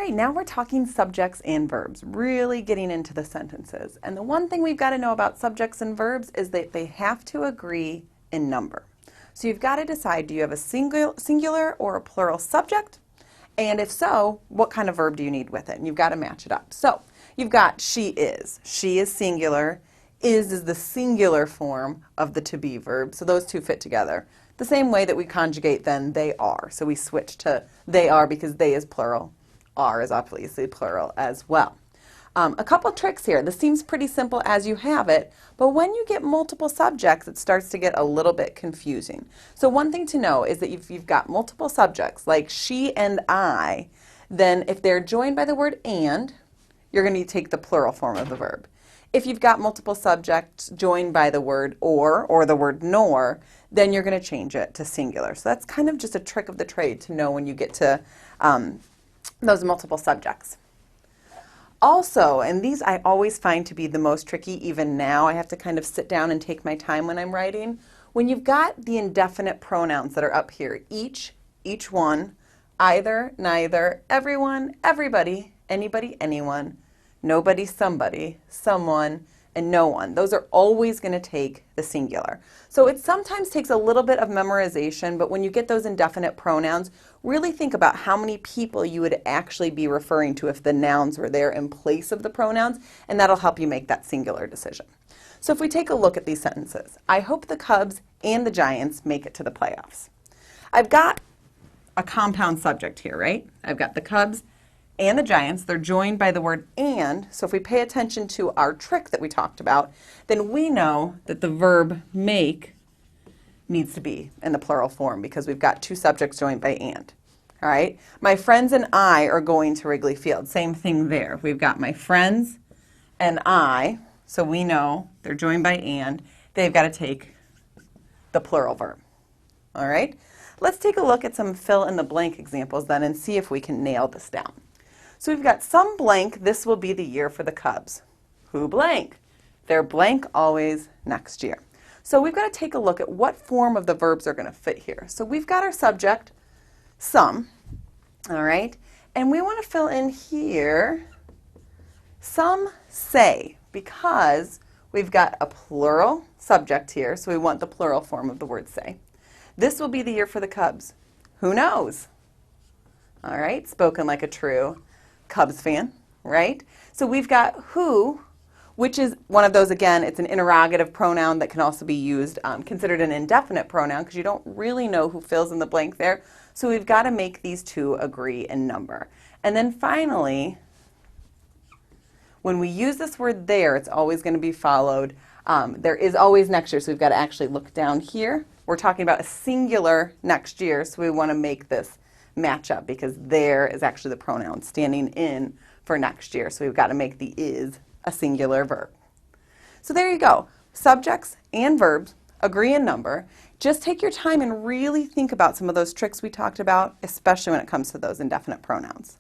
right, now we're talking subjects and verbs, really getting into the sentences. And the one thing we've got to know about subjects and verbs is that they have to agree in number. So you've got to decide, do you have a singular or a plural subject? And if so, what kind of verb do you need with it? And you've got to match it up. So you've got she is. She is singular. Is the singular form of the to be verb. So those two fit together. The same way that we conjugate then they are. So we switch to they are because they is plural. Are is obviously plural as well. A couple tricks here. This seems pretty simple as you have it, but when you get multiple subjects, it starts to get a little bit confusing. So one thing to know is that if you've got multiple subjects, like she and I, then if they're joined by the word and, you're going to take the plural form of the verb. If you've got multiple subjects joined by the word or the word nor, then you're going to change it to singular. So that's kind of just a trick of the trade to know when you get to those multiple subjects. Also, and these I always find to be the most tricky, even now, I have to kind of sit down and take my time when I'm writing. When you've got the indefinite pronouns that are up here, each one, either, neither, everyone, everybody, anybody, anyone, nobody, somebody, someone, and no one. Those are always going to take the singular. So it sometimes takes a little bit of memorization, but when you get those indefinite pronouns, really think about how many people you would actually be referring to if the nouns were there in place of the pronouns, and that'll help you make that singular decision. So if we take a look at these sentences, I hope the Cubs and the Giants make it to the playoffs. I've got a compound subject here, right? I've got the Cubs and the Giants. They're joined by the word and, so if we pay attention to our trick that we talked about, then we know that the verb make needs to be in the plural form because we've got two subjects joined by and. All right? My friends and I are going to Wrigley Field. Same thing there. We've got my friends and I, so we know they're joined by and. They've got to take the plural verb. All right? Let's take a look at some fill-in-the-blank examples then and see if we can nail this down. So we've got some blank, this will be the year for the Cubs. Who blank? They're blank always next year. So we've got to take a look at what form of the verbs are going to fit here. So we've got our subject, some, all right? And we want to fill in here, some say, because we've got a plural subject here, so we want the plural form of the word say. This will be the year for the Cubs. Who knows? All right, spoken like a true Cubs fan, right? So we've got who, which is one of those, again, it's an interrogative pronoun that can also be used, considered an indefinite pronoun because you don't really know who fills in the blank there. So we've got to make these two agree in number. And then finally, when we use this word there, it's always going to be followed. There is always next year, so we've got to actually look down here. We're talking about a singular next year, so we want to make this match up because there is actually the pronoun standing in for next year. So we've got to make the is a singular verb. So there you go. Subjects and verbs agree in number. Just take your time and really think about some of those tricks we talked about, especially when it comes to those indefinite pronouns.